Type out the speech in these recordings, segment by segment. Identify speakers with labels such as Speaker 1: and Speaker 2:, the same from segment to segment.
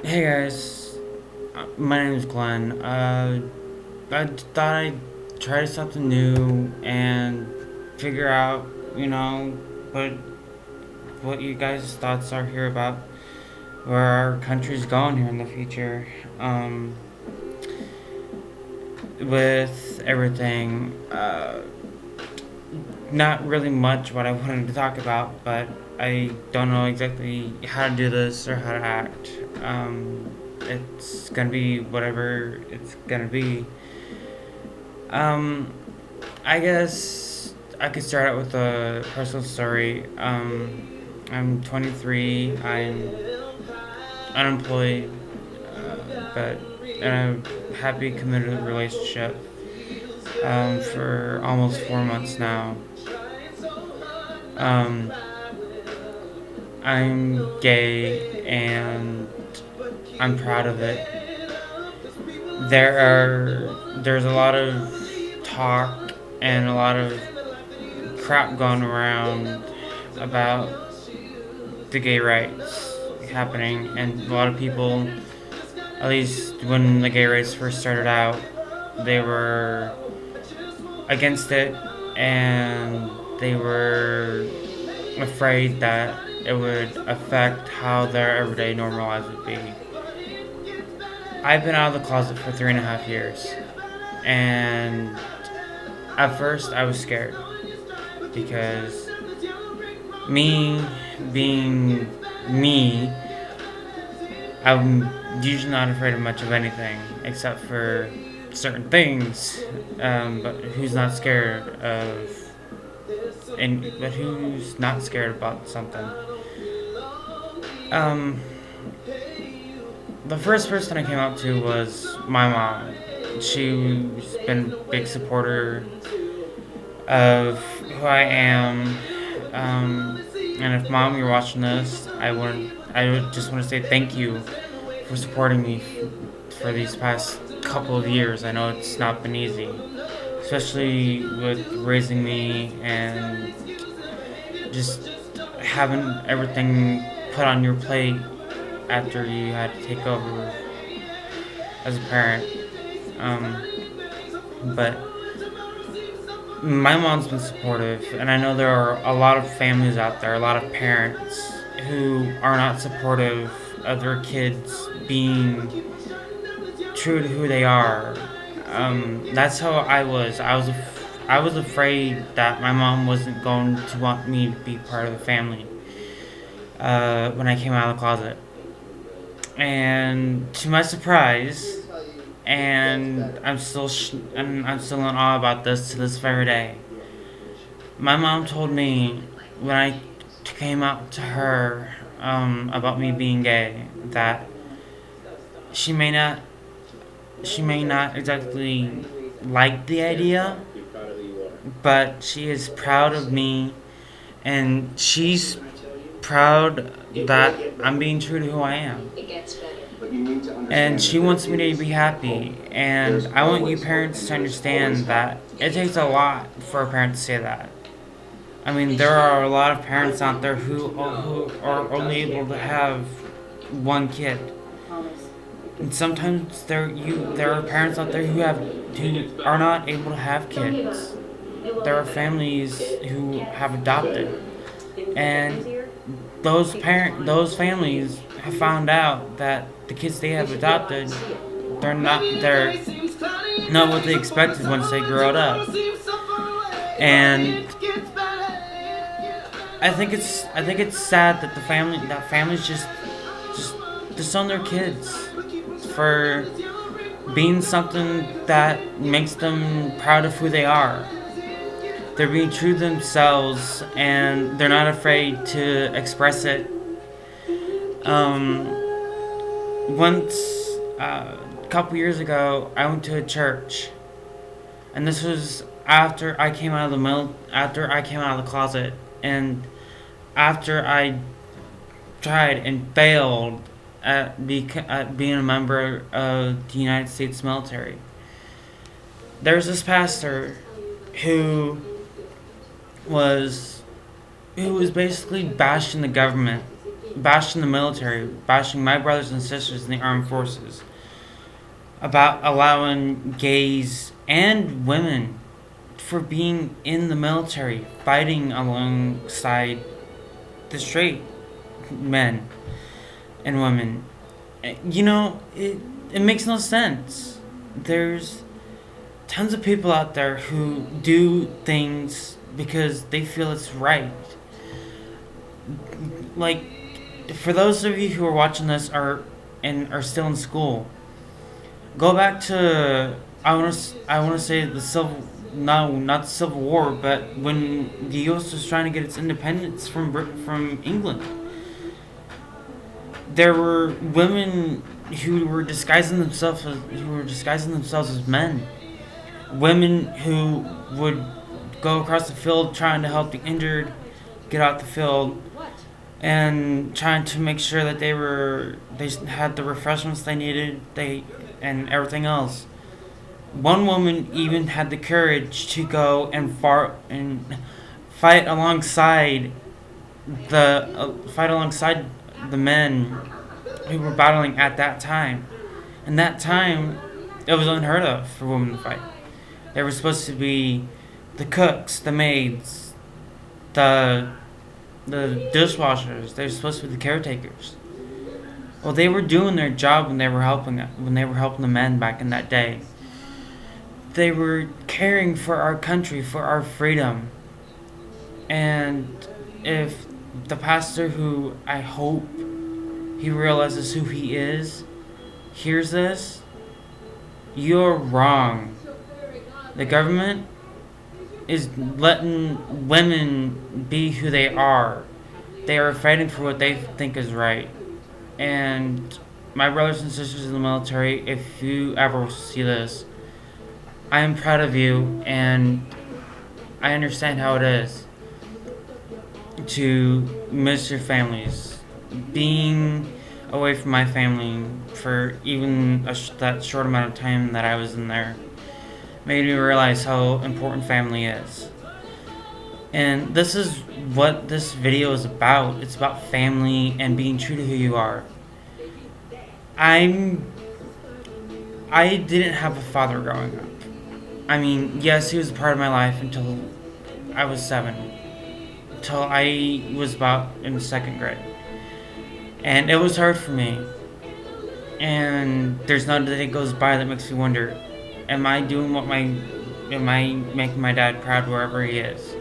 Speaker 1: Hey guys, my name is Glenn. I thought I'd try something new and figure out, you know, what what you guys' thoughts are here about where our country's going here in the future. With everything, not really much what I wanted to talk about, but I don't know exactly how to do this or how to act. It's gonna be whatever it's gonna be. Um, I guess I could start out with a personal story. I'm 23. I'm unemployed, but in a happy, committed relationship for almost 4 months now. Um, I'm gay and I'm proud of it. There's a lot of talk and a lot of crap going around about the gay rights happening, and a lot of people, at least when the gay rights first started out, they were against it, and they were afraid that it would affect how their everyday normal lives would be. I've been out of the closet for 3.5 years, and at first I was scared because me being me, I'm usually not afraid of much of anything except for certain things. But who's not scared of, and but who's not scared about something? Um, the first person I came up to was my mom. She's been a big supporter of who I am. And if mom, you're watching this, I would just want to say thank you for supporting me for these past couple of years. I know it's not been easy, especially with raising me and just having everything put on your plate after you had to take over as a parent. Um, but my mom's been supportive, and I know there are a lot of families out there, a lot of parents who are not supportive of their kids being true to who they are. That's how I was. I was afraid that my mom wasn't going to want me to be part of the family when I came out of the closet. And to my surprise, and I'm still in awe about this to this very day. My mom told me when I came out to her about me being gay that she may not she may not exactly like the idea, but she is proud of me, and she's proud that I'm being true to who I am. And she wants me to be happy. And I want you parents to understand that it takes a lot for a parent to say that. I mean, there are a lot of parents out there who are only able to have one kid. And sometimes there are parents out there who are not able to have kids. There are families who have adopted, and those families have found out that the kids they have adopted, they're not what they expected once they grow up. And I think it's sad that that families just disown their kids for being something that makes them proud of who they are. They're being true to themselves, and they're not afraid to express it. Um, Once, a couple years ago, I went to a church, and this was after I came out of the closet, and after I tried and failed at being a member of the United States military. There's this pastor who was who was basically bashing the government bashing the military, bashing my brothers and sisters in the armed forces, about allowing gays and women for being in the military, fighting alongside the straight men and women. It makes no sense. There's tons of people out there who do things because they feel it's right. Like, for those of you who are watching this are still in school, go back to I want to say the civil no not the Civil War, but when the U.S. was trying to get its independence from England, there were women who were disguising themselves as men. Women who would go across the field trying to help the injured get out the field, and trying to make sure that they had the refreshments they needed, and everything else. One woman even had the courage to go and fight alongside the men who were battling at that time. And that time, it was unheard of for women to fight. They were supposed to be the cooks, the maids, the dishwashers. They were supposed to be the caretakers. Well, they were doing their job when they were helping the men back in that day. They were caring for our country, for our freedom. And if the pastor, who I hope he realizes who he is, hears this, you're wrong. The government is letting women be who they are. They are fighting for what they think is right. And my brothers and sisters in the military, if you ever see this, I am proud of you, and I understand how it is to miss your families. Being away from my family for even that short amount of time that I was in there made me realize how important family is. And this is what this video is about. It's about family and being true to who you are. I didn't have a father growing up. I mean, yes, he was a part of my life until I was 7. Until I was about in the 2nd grade. And it was hard for me. And there's not a day that goes by that makes me wonder, am I making my dad proud wherever he is?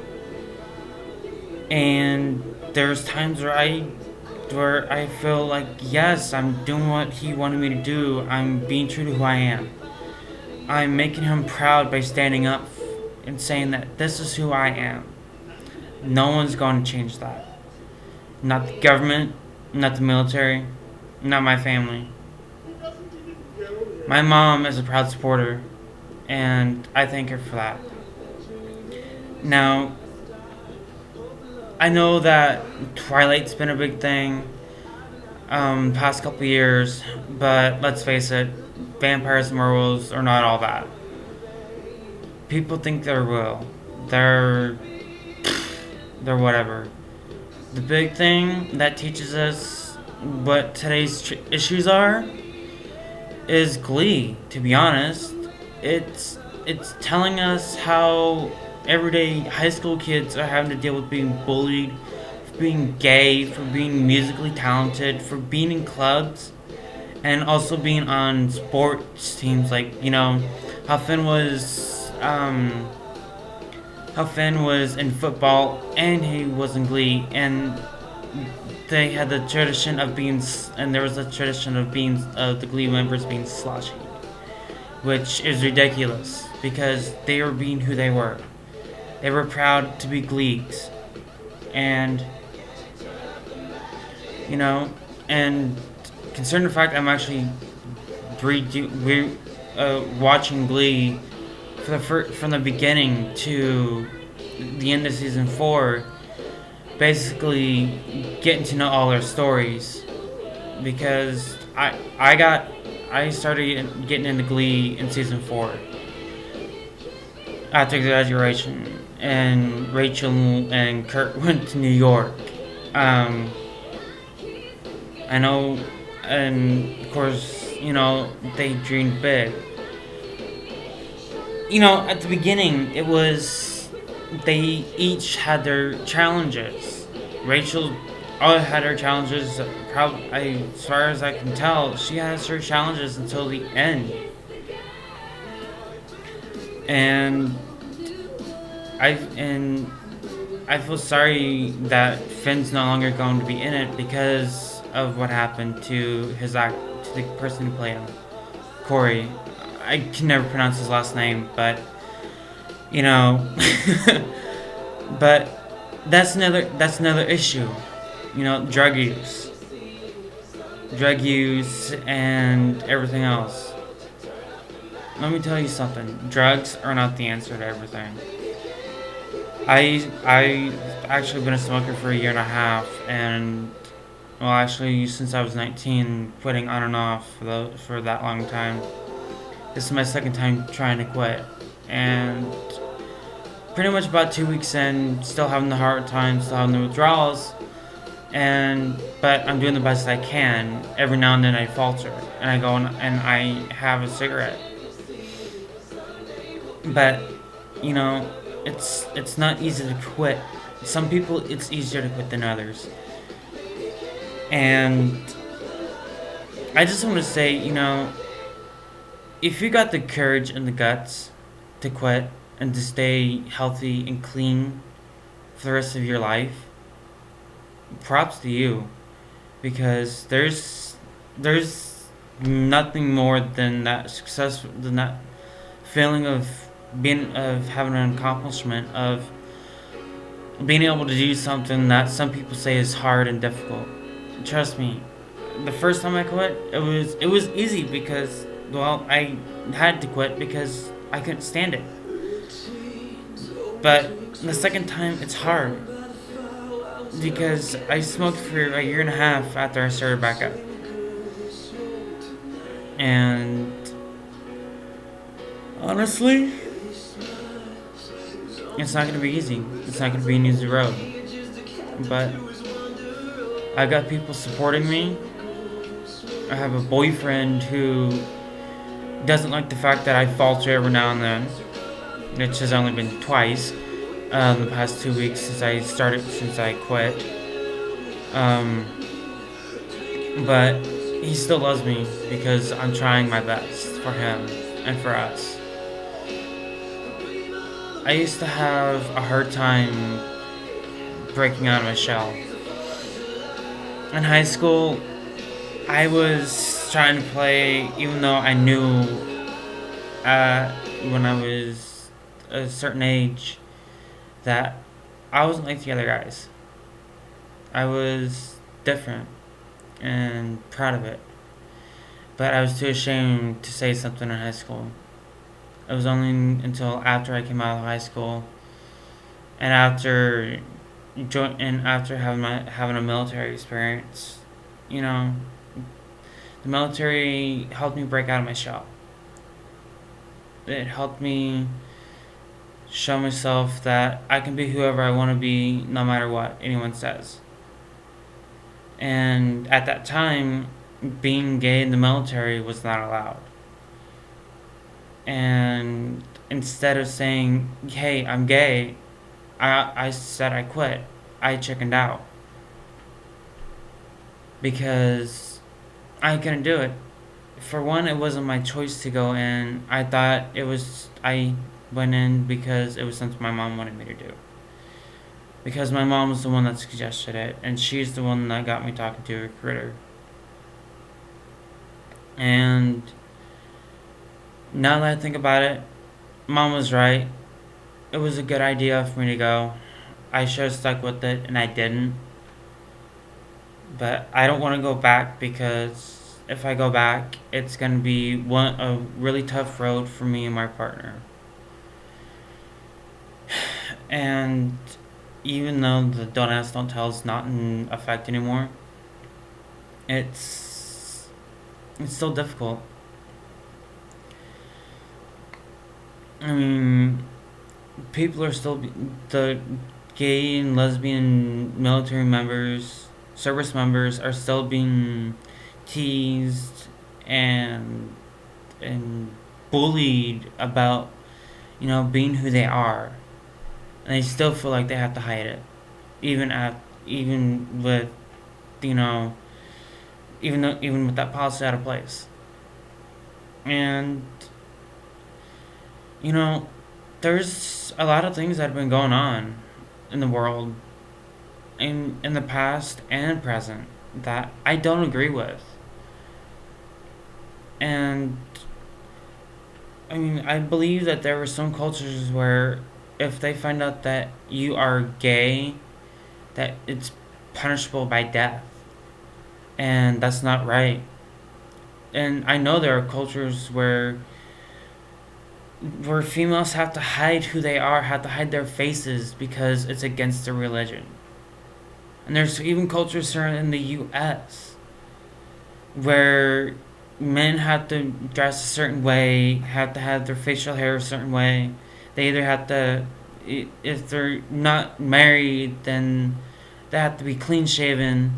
Speaker 1: And there's times where I feel like, yes, I'm doing what he wanted me to do. I'm being true to who I am. I'm making him proud by standing up and saying that this is who I am. No one's going to change that. Not the government, not the military, not my family. My mom is a proud supporter, and I thank her for that. Now, I know that Twilight's been a big thing past couple years, but let's face it, vampires and werewolves are not all that. People think they're real. They're whatever. The big thing that teaches us what today's issues are is Glee, to be honest. It's telling us how everyday high school kids are having to deal with being bullied, for being gay, for being musically talented, for being in clubs, and also being on sports teams. Like, how Finn was in football and he was in Glee, and they had the tradition of the Glee members being slushy, which is ridiculous because they were being who they were. They were proud to be Gleeks, and and concerning the fact I'm actually watching Glee from the beginning to the end of season 4, basically getting to know all their stories, because I started getting into Glee in season 4 after graduation, and Rachel and Kurt went to New York. I know, and of course, they dreamed big. At the beginning, it was they each had their challenges. Rachel had her challenges. Probably, as far as I can tell, she has her challenges until the end. And and I feel sorry that Finn's no longer going to be in it because of what happened to to the person who played him, Corey. I can never pronounce his last name, but you know, but that's another issue. Drug use, and everything else. Let me tell you something. Drugs are not the answer to everything. I actually been a smoker for a year and a half, and well, actually since I was 19, quitting on and off for that long time. This is my second time trying to quit, and pretty much about 2 weeks in, still having the hard time, still having the withdrawals, but I'm doing the best I can. Every now and then I falter, and I go and I have a cigarette, but it's not easy to quit. Some people it's easier to quit than others, and I just want to say, if you got the courage and the guts to quit and to stay healthy and clean for the rest of your life, props to you, because there's nothing more than that feeling of having an accomplishment, of being able to do something that some people say is hard and difficult. Trust me, the first time I quit, it was easy because, well, I had to quit because I couldn't stand it. But the second time, it's hard because I smoked for a year and a half after I started back up, and honestly, it's not gonna be easy. It's not gonna be an easy road. But I got people supporting me. I have a boyfriend who doesn't like the fact that I falter every now and then, which has only been twice in the past 2 weeks since I quit. But he still loves me because I'm trying my best for him and for us. I used to have a hard time breaking out of my shell. In high school, I was trying to play, even though I knew when I was a certain age that I wasn't like the other guys. I was different and proud of it. But I was too ashamed to say something in high school. It was only until after I came out of high school and after having a military experience, the military helped me break out of my shell. It helped me show myself that I can be whoever I want to be, no matter what anyone says. And at that time, being gay in the military was not allowed. And instead of saying, "Hey, I'm gay," I said I quit. I chickened out because I couldn't do it. For one, it wasn't my choice to go in. I went in because it was something my mom wanted me to do. Because my mom was the one that suggested it, and she's the one that got me talking to a recruiter. And now that I think about it, Mom was right. It was a good idea for me to go. I should have stuck with it, and I didn't. But I don't want to go back because if I go back, it's going to be a really tough road for me and my partner. And even though the Don't Ask, Don't Tell is not in effect anymore, it's still difficult. I mean, the gay and lesbian military members service members are still being teased and and bullied about, being who they are, and they still feel like they have to hide it, even with, you know even with that policy out of place. And you know there's a lot of things that have been going on in the world, in the past and present, that I don't agree with. And I mean, I believe that there were some cultures where if they find out that you are gay, that it's punishable by death, and that's not right. And I know there are cultures where females have to hide who they are, have to hide their faces because it's against their religion. And there's even cultures here in the U.S. where men have to dress a certain way, have to have their facial hair a certain way. They either have to, if they're not married, then they have to be clean shaven,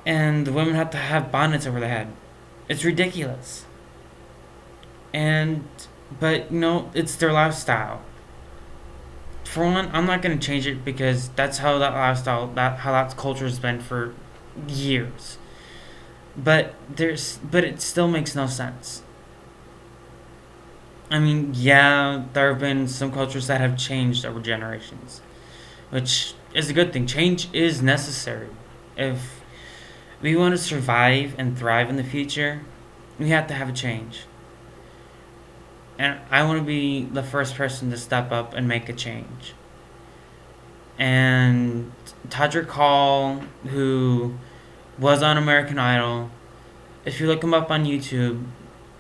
Speaker 1: and the women have to have bonnets over their head. It's ridiculous. And but it's their lifestyle. For one, I'm not gonna change it because that's how that lifestyle, that culture has been for years. But it still makes no sense. I mean, yeah, there have been some cultures that have changed over generations, which is a good thing. Change is necessary. If we want to survive and thrive in the future, we have to have a change. And I want to be the first person to step up and make a change. And Todrick Hall, who was on American Idol, if you look him up on YouTube,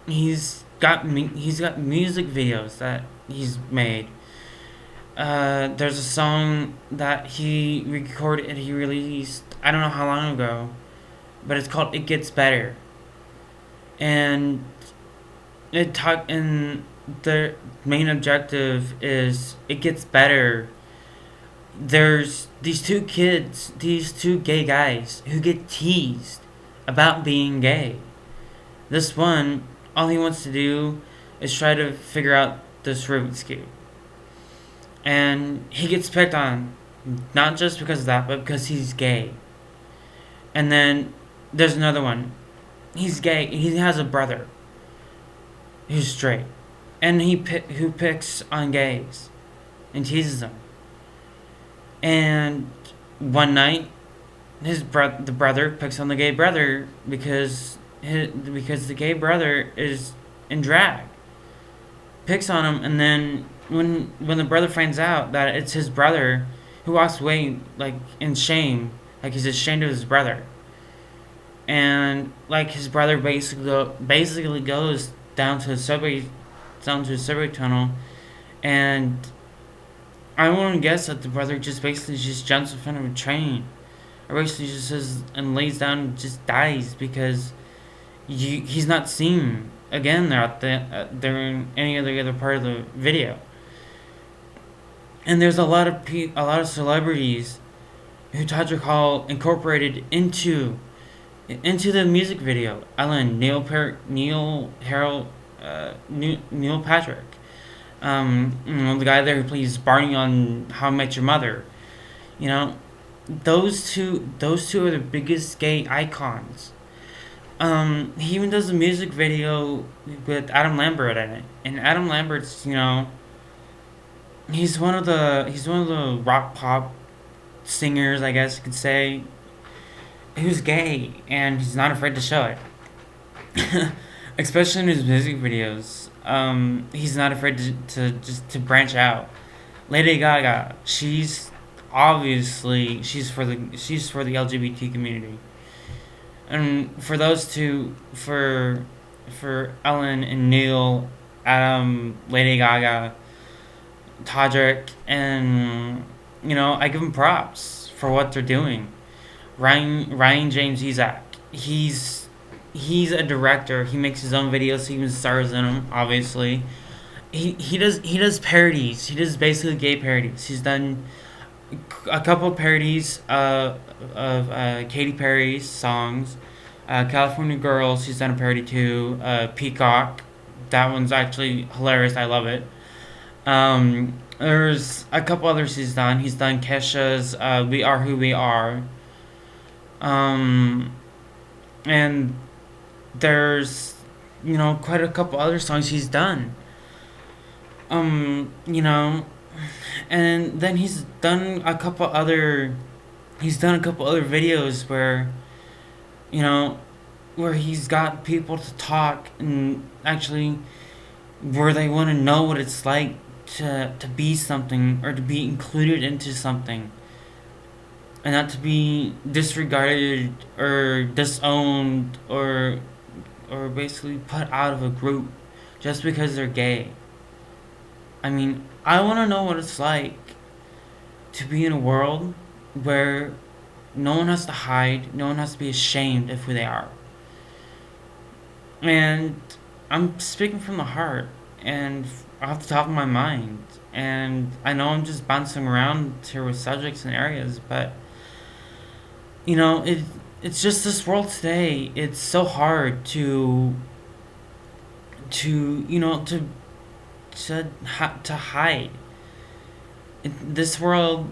Speaker 1: he's got music videos that he's made. There's a song that he recorded and he released, I don't know how long ago, but it's called "It Gets Better," and and the main objective is it gets better. There's these two gay guys who get teased about being gay. This one, all he wants to do is try to figure out this Rubik's Cube. And he gets picked on, not just because of that, but because he's gay. And then there's another one. He's gay. He has a brother who's straight. And who picks on gays and teases them. And one night, the brother picks on the gay brother because the gay brother is in drag. Picks on him, and then when the brother finds out that it's his brother, who walks away like in shame, like he's ashamed of his brother. And like his brother basically goes down to a subway tunnel, and I want to guess that the brother just basically just jumps in front of a train, or basically just says and lays down and just dies because he's not seen again during any other part of the video. And there's a lot of celebrities who Todrick Hall incorporated into the music video. Ellen, Neil Patrick, the guy there who plays Barney on How I Met Your Mother. Those two are the biggest gay icons. He even does a music video with Adam Lambert in it, and Adam Lambert's he's one of the rock pop singers, I guess you could say, who's gay, and he's not afraid to show it. Especially in his music videos, he's not afraid to branch out. Lady Gaga, she's for the LGBT community, and for those two, for Ellen and Neil, Adam, Lady Gaga, Todrick, and I give them props for what they're doing. Ryan James Isaac, he's a director. He makes his own videos. He even stars in them. Obviously, he does parodies. He does basically gay parodies. a couple of parodies of Katy Perry's songs. California Girls, he's done a parody too. Peacock, that one's actually hilarious. I love it. There's a couple others he's done. He's done Kesha's "We Are Who We Are," um, and there's quite a couple other songs he's done. You know, and then he's done a couple other videos where you know where he's got people to talk and actually where they want to know what it's like to be something or to be included into something and not to be disregarded or disowned or basically put out of a group just because they're gay. I mean, I want to know what it's like to be in a world where no one has to hide, no one has to be ashamed of who they are. And I'm speaking from the heart and off the top of my mind. And I know I'm just bouncing around here with subjects and areas, but it's just this world today. It's so hard to you know to hide. This world,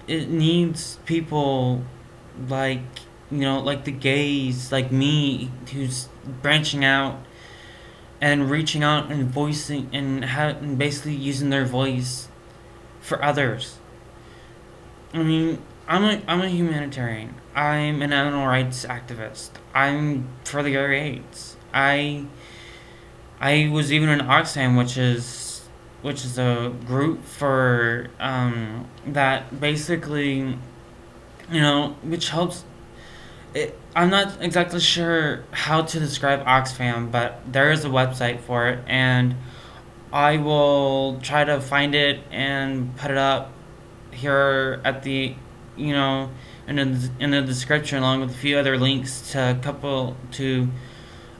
Speaker 1: it needs people like like the gays, like me, who's branching out and reaching out and voicing and basically using their voice for others. I mean, I'm a humanitarian. I'm an animal rights activist. I'm for the gay rights. I was even in Oxfam, which is a group for that basically which helps. I'm not exactly sure how to describe Oxfam, but there is a website for it, and I will try to find it and put it up here at the you know in the description along with a few other links to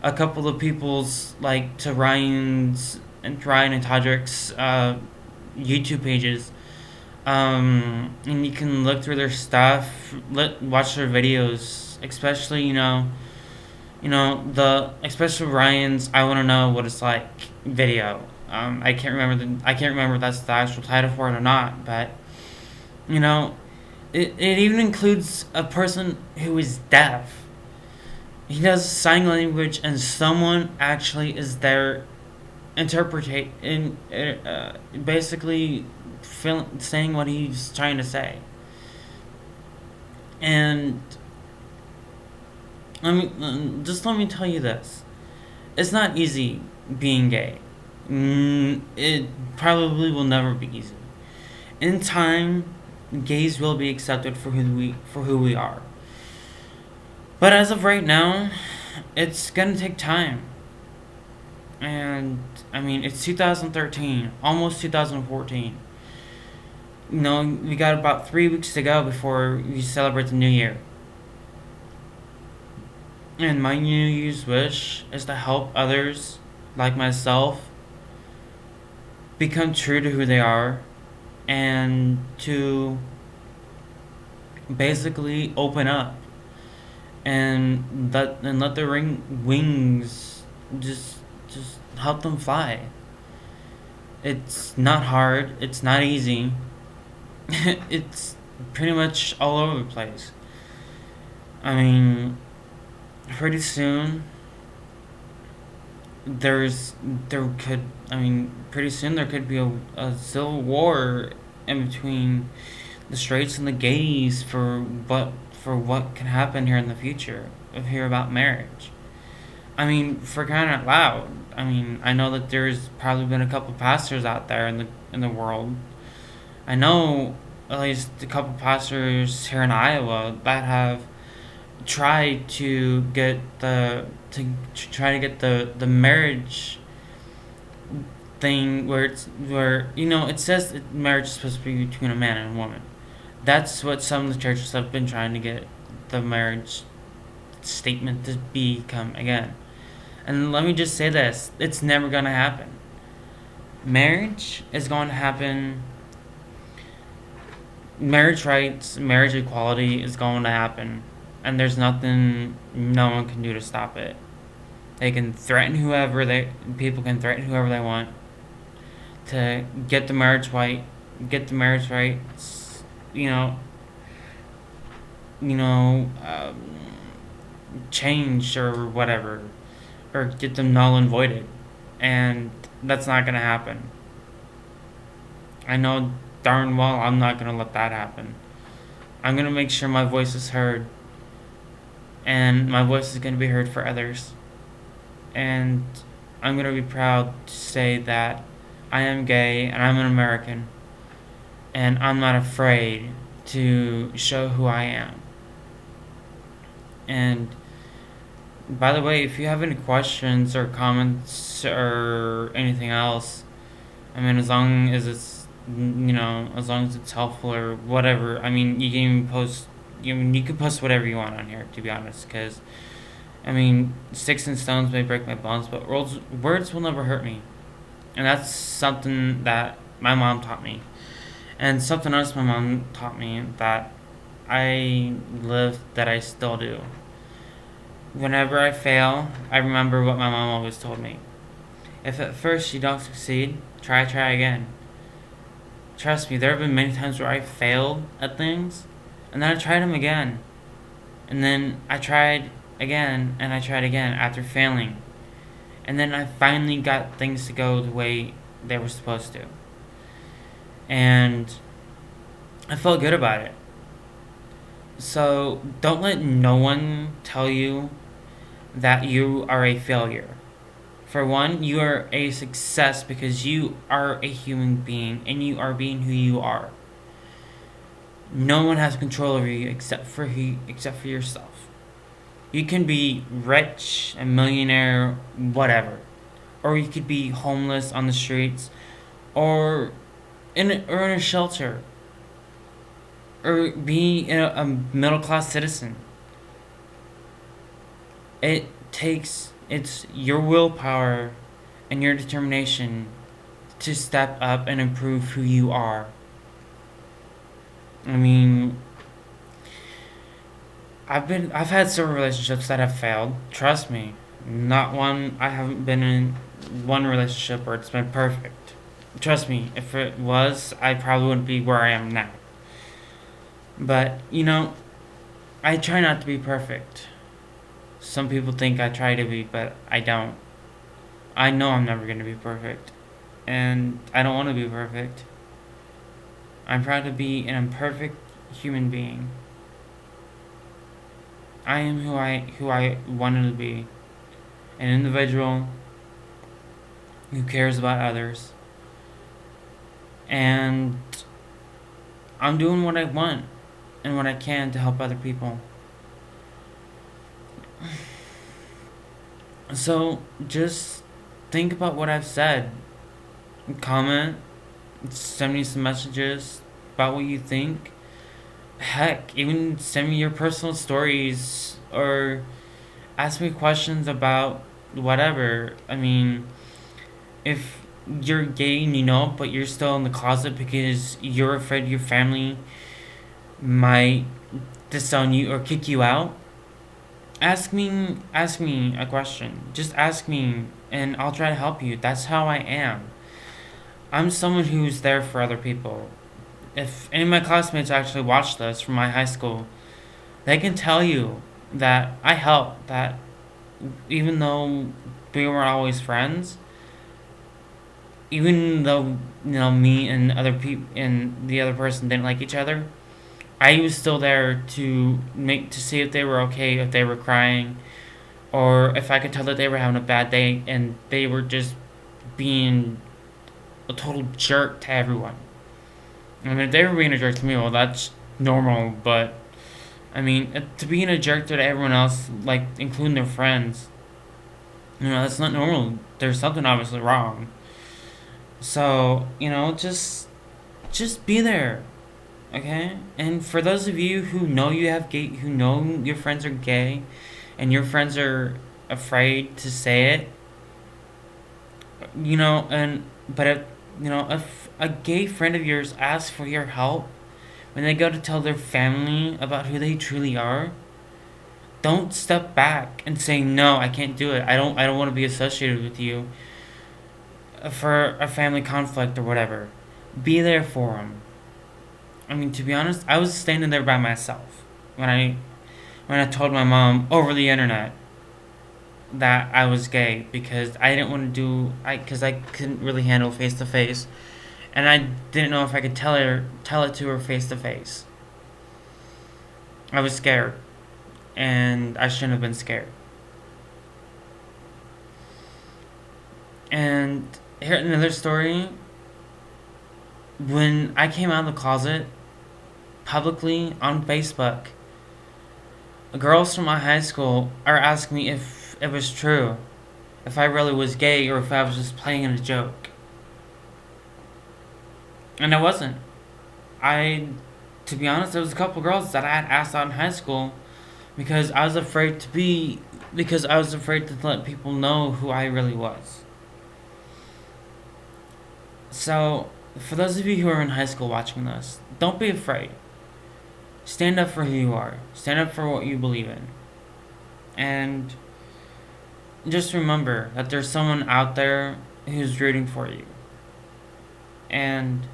Speaker 1: a couple of people's like to Ryan and Todrick's YouTube pages. And you can look through their stuff, watch their videos, especially especially Ryan's "I Want to Know What It's Like" video. I can't remember if that's the actual title for it or not, but you know, it even includes a person who is deaf. He does sign language, and someone actually is there interpretate in basically saying what he's trying to say. And just let me tell you this: it's not easy being gay. It probably will never be easy. In time, gays will be accepted for who we are. But as of right now, it's gonna take time. And I mean, it's 2013, almost 2014. We got about 3 weeks to go before we celebrate the new year. And my New Year's wish is to help others, like myself, become true to who they are and to basically open up and let the wings just help them fly. It's not hard, it's not easy. It's pretty much all over the place. I mean, pretty soon there's there could I mean pretty soon there could be a civil war in between the straights and the gays for what can happen here in the future of here about marriage. I mean, for crying out loud. I mean, I know that there's probably been a couple pastors out there in the world. I know at least a couple pastors here in Iowa that have tried to get the marriage thing where it says that marriage is supposed to be between a man and a woman. That's what some of the churches have been trying to get the marriage statement to become again. And let me just say this: it's never gonna happen. Marriage is going to happen marriage rights, marriage equality is going to happen, and there's nothing no one can do to stop it. They can threaten whoever they people can threaten whoever they want to get the marriage right, get the marriage rights, you know, you know, changed or whatever, or get them null and voided, and that's not gonna happen. I know darn well I'm not gonna let that happen. I'm gonna make sure my voice is heard, and my voice is gonna be heard for others, and I'm gonna be proud to say that I am gay and I'm an American, and I'm not afraid to show who I am. And by the way, if you have any questions or comments or anything else, I mean, as long as it's as long as it's helpful or whatever. I mean, you can even post. You can post whatever you want on here. To be honest, because I mean, sticks and stones may break my bones, but words will never hurt me, and that's something that my mom taught me, and something else my mom taught me that I live that I still do. Whenever I fail, I remember what my mom always told me. If at first you don't succeed, try again. Trust me, there have been many times where I failed at things, and then I tried them again. And then I tried again, and I tried again after failing. And then I finally got things to go the way they were supposed to. And I felt good about it. So don't let no one tell you that you are a failure. For one, you are a success because you are a human being and you are being who you are. No one has control over you except for yourself. You can be rich, a millionaire, whatever, or you could be homeless on the streets, or in a shelter, or be a middle class citizen. It's your willpower and your determination to step up and improve who you are. I mean, I've had several relationships that have failed. Trust me, not one. I haven't been in one relationship where it's been perfect. Trust me, if it was, I probably wouldn't be where I am now. But I try not to be perfect. Some people think I try to be, but I don't. I know I'm never going to be perfect. And I don't want to be perfect. I'm proud to be an imperfect human being. I am who I wanted to be. An individual who cares about others. And I'm doing what I want and what I can to help other people. So just think about what I've said. Comment, send me some messages about what you think. Heck, even send me your personal stories or ask me questions about whatever. I mean, if you're gay and but you're still in the closet because you're afraid your family might disown you or kick you out, ask me a question. Just ask me and I'll try to help you. That's how I am. I'm someone who's there for other people. If any of my classmates actually watch this from my high school, they can tell you that I help, that even though we weren't always friends, even though me and other people and the other person didn't like each other, I was still there to see if they were okay, if they were crying, or if I could tell that they were having a bad day and they were just being a total jerk to everyone. I mean, if they were being a jerk to me, well, that's normal, but I mean, to being a jerk to everyone else, like including their friends, that's not normal. There's something obviously wrong. So, just be there, okay? And for those of you who know who know your friends are gay, and your friends are afraid to say it, but if a gay friend of yours asks for your help, when they go to tell their family about who they truly are, don't step back and say no, I can't do it. I don't want to be associated with you for a family conflict or whatever. Be there for them. I mean, to be honest, I was standing there by myself when I told my mom over the internet that I was gay because I didn't want to because I couldn't really handle face to face, and I didn't know if I could tell it to her face to face. I was scared, and I shouldn't have been scared. And here another story. When I came out of the closet publicly on Facebook, girls from my high school are asking me if it was true, if I really was gay or if I was just playing in a joke. And I wasn't. To be honest, there was a couple girls that I had asked out in high school because I was afraid to let people know who I really was. So, for those of you who are in high school watching this, don't be afraid. Stand up for who you are. Stand up for what you believe in. And just remember that there's someone out there who's rooting for you. And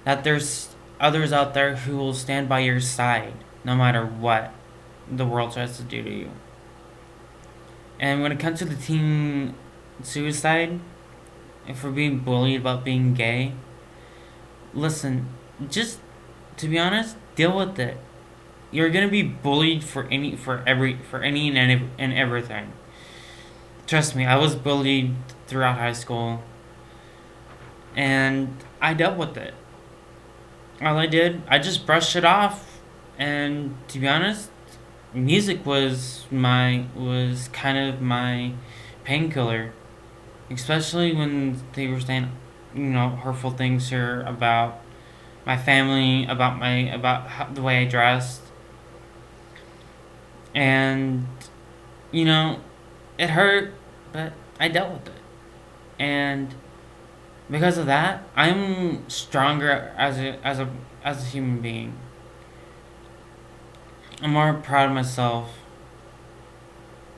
Speaker 1: that there's others out there who will stand by your side no matter what the world tries to do to you. And when it comes to the teen suicide, if we're being bullied about being gay, listen, just to be honest, deal with it. You're gonna be bullied for any and everything. Trust me, I was bullied throughout high school, and I dealt with it. All I did, I just brushed it off, and to be honest, music was kind of my painkiller, especially when they were saying, hurtful things here about my family, the way I dressed, and it hurt, but I dealt with it, and because of that, I'm stronger as a human being. I'm more proud of myself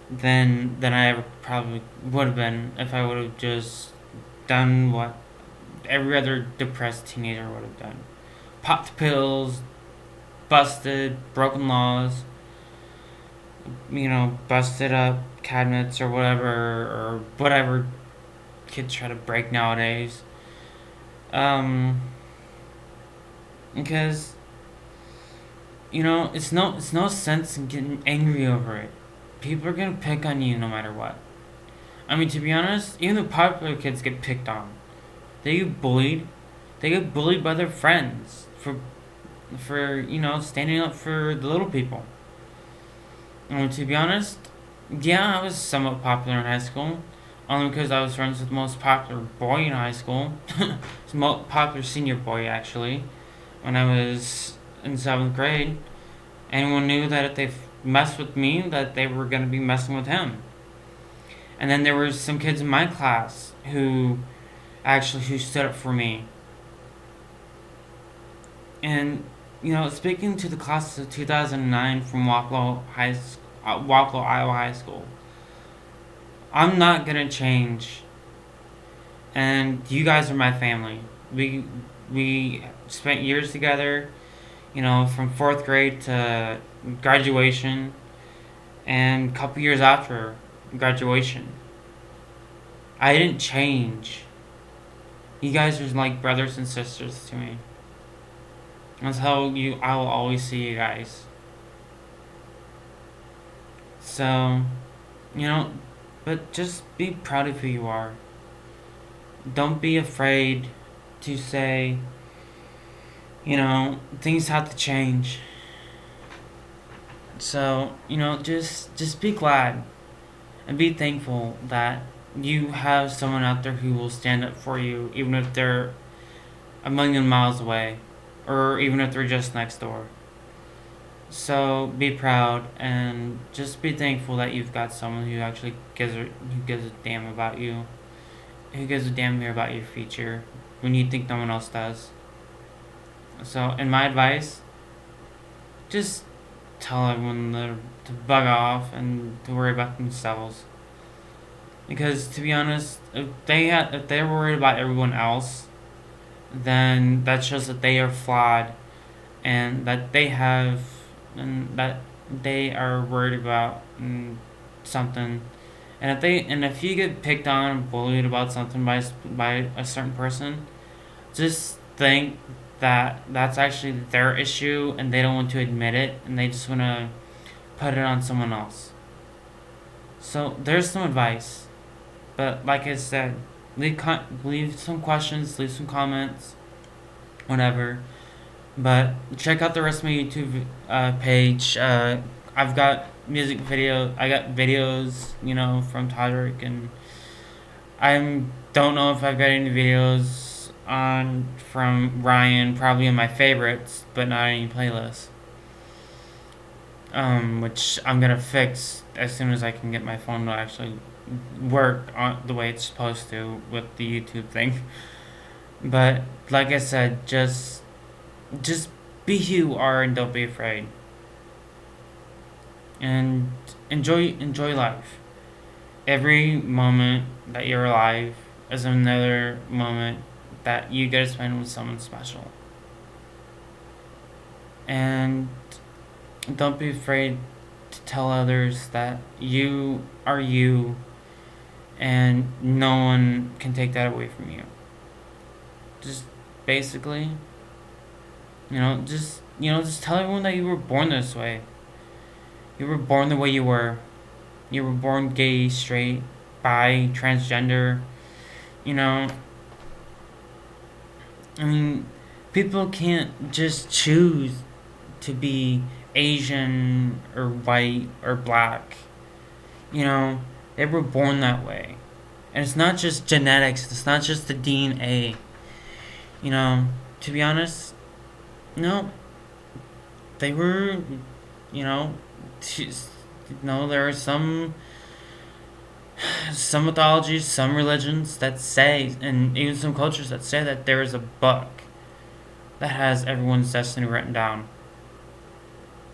Speaker 1: than I ever probably would have been if I would have just done what every other depressed teenager would have done. Popped pills, busted, broken laws, busted up cabinets or whatever kids try to break nowadays. Because it's no sense in getting angry over it. People are gonna pick on you no matter what. I mean, to be honest, even the popular kids get picked on. They get bullied. They get bullied by their friends for standing up for the little people. And to be honest, yeah, I was somewhat popular in high school, only because I was friends with the most popular boy in high school. The most popular senior boy, actually, when I was in 7th grade. Anyone knew that if they messed with me, that they were going to be messing with him. And then there were some kids in my class who stood up for me. And, speaking to the class of 2009 from Wauklo, Iowa High School, I'm not going to change. And you guys are my family. We spent years together, from 4th grade to graduation, and a couple years after graduation. I didn't change. You guys are like brothers and sisters to me. That's how I will always see you guys. So, but just be proud of who you are. Don't be afraid to say, things have to change. So, just be glad and be thankful that you have someone out there who will stand up for you, even if they're a million miles away, or even if they're just next door. So be proud and just be thankful that you've got someone who actually gives a damn about you, who gives a damn about your future when you think no one else does. So, in my advice, just tell everyone to bug off and to worry about themselves. Because to be honest, if they're worried about everyone else, then that shows that they are flawed and that they are worried about something. And if you get picked on and bullied about something by a certain person, just think that that's actually their issue and they don't want to admit it and they just want to put it on someone else. So there's some advice, but like I said, leave some questions, leave some comments, whatever. But check out the rest of my YouTube page. I've got I got videos, from Todrick, and I don't know if I've got any videos on from Ryan, probably in my favorites, but not any playlists. Which I'm gonna fix as soon as I can get my phone to actually work on the way it's supposed to with the YouTube thing. But like I said, just be who you are and don't be afraid. And enjoy life. Every moment that you're alive is another moment that you get to spend with someone special. And don't be afraid to tell others that you are you and no one can take that away from you. Just basically, just tell everyone that you were born this way. You were born the way you were. You were born gay, straight, bi, transgender. You know, I mean, people can't just choose to be Asian or white or black. They were born that way. And it's not just genetics, it's not just the DNA. To be honest, no, they were, you know, there are some mythologies, some religions that say, and even some cultures that say that there is a book that has everyone's destiny written down.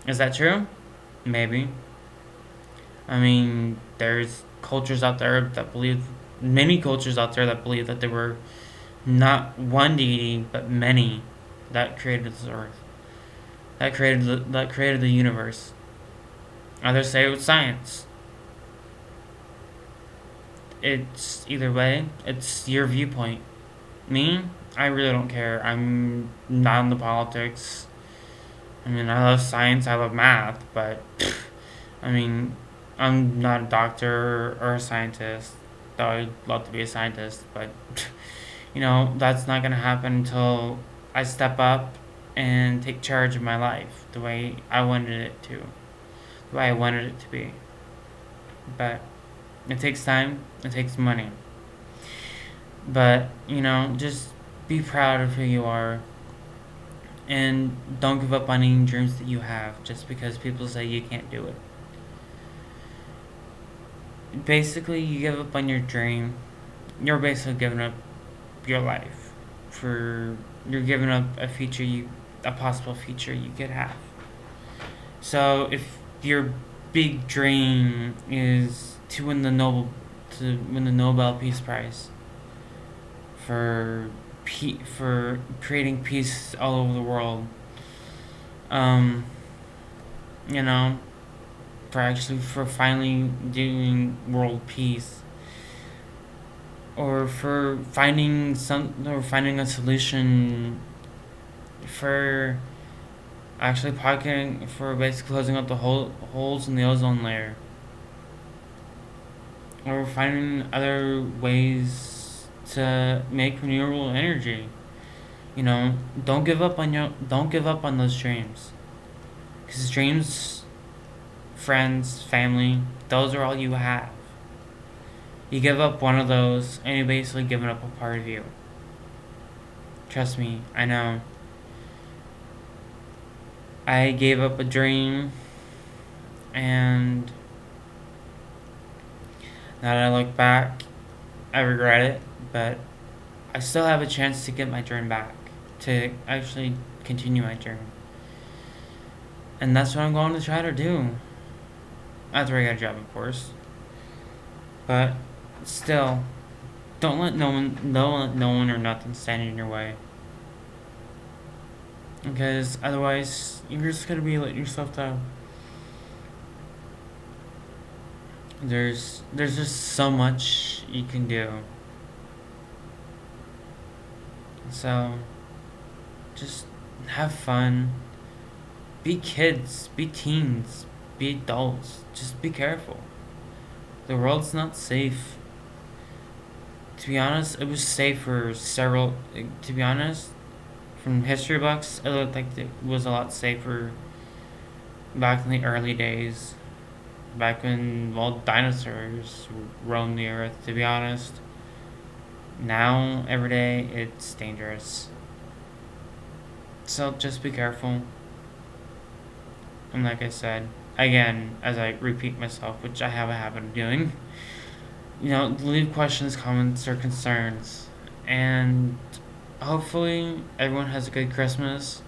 Speaker 1: Is that true? Maybe. I mean, there's many cultures out there that believe that there were not one deity, but many that created this earth, that created the universe. Others say it was science. It's either way. It's your viewpoint. Me, I really don't care. I'm not into politics. I mean, I love science. I love math, but I mean, I'm not a doctor or a scientist. Though I'd love to be a scientist, but that's not gonna happen until I step up and take charge of my life the way I wanted it to, the way I wanted it to be. But it takes time. It takes money. But just be proud of who you are, and don't give up on any dreams that you have just because people say you can't do it. Basically, you give up on your dream, you're basically giving up your life you're giving up a possible future you could have. So if your big dream is to win the Nobel Peace Prize for for creating peace all over the world, um, you know, for finally doing world peace, or finding a solution for for basically closing up the holes in the ozone layer, or finding other ways to make renewable energy. Don't give up on those dreams, because dreams, friends, family, those are all you have. You give up one of those, and you're basically giving up a part of you. Trust me, I know. I gave up a dream, and now that I look back, I regret it, but I still have a chance to get my dream back, to actually continue my journey. And that's what I'm going to try to do. After I get a job, of course. But still, don't let no one or nothing stand in your way. Because otherwise, you're just gonna be letting yourself down. There's just so much you can do. So, just have fun. Be kids. Be teens. Be adults. Just be careful. The world's not safe. To be honest, it was safe for several. To be honest, from history books, it looked like it was a lot safer back in the early days. Back when, well, dinosaurs roamed the earth, to be honest. Now, every day, it's dangerous. So just be careful. And like I said, again, as I repeat myself, which I have a habit of doing, leave questions, comments, or concerns. And hopefully, everyone has a good Christmas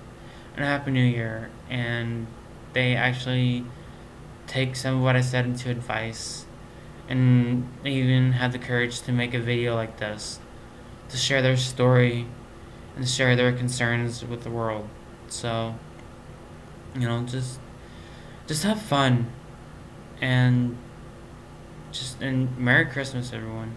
Speaker 1: and a Happy New Year. And they actually take some of what I said into advice and they even had the courage to make a video like this to share their story and share their concerns with the world. So, just have fun and and Merry Christmas, everyone.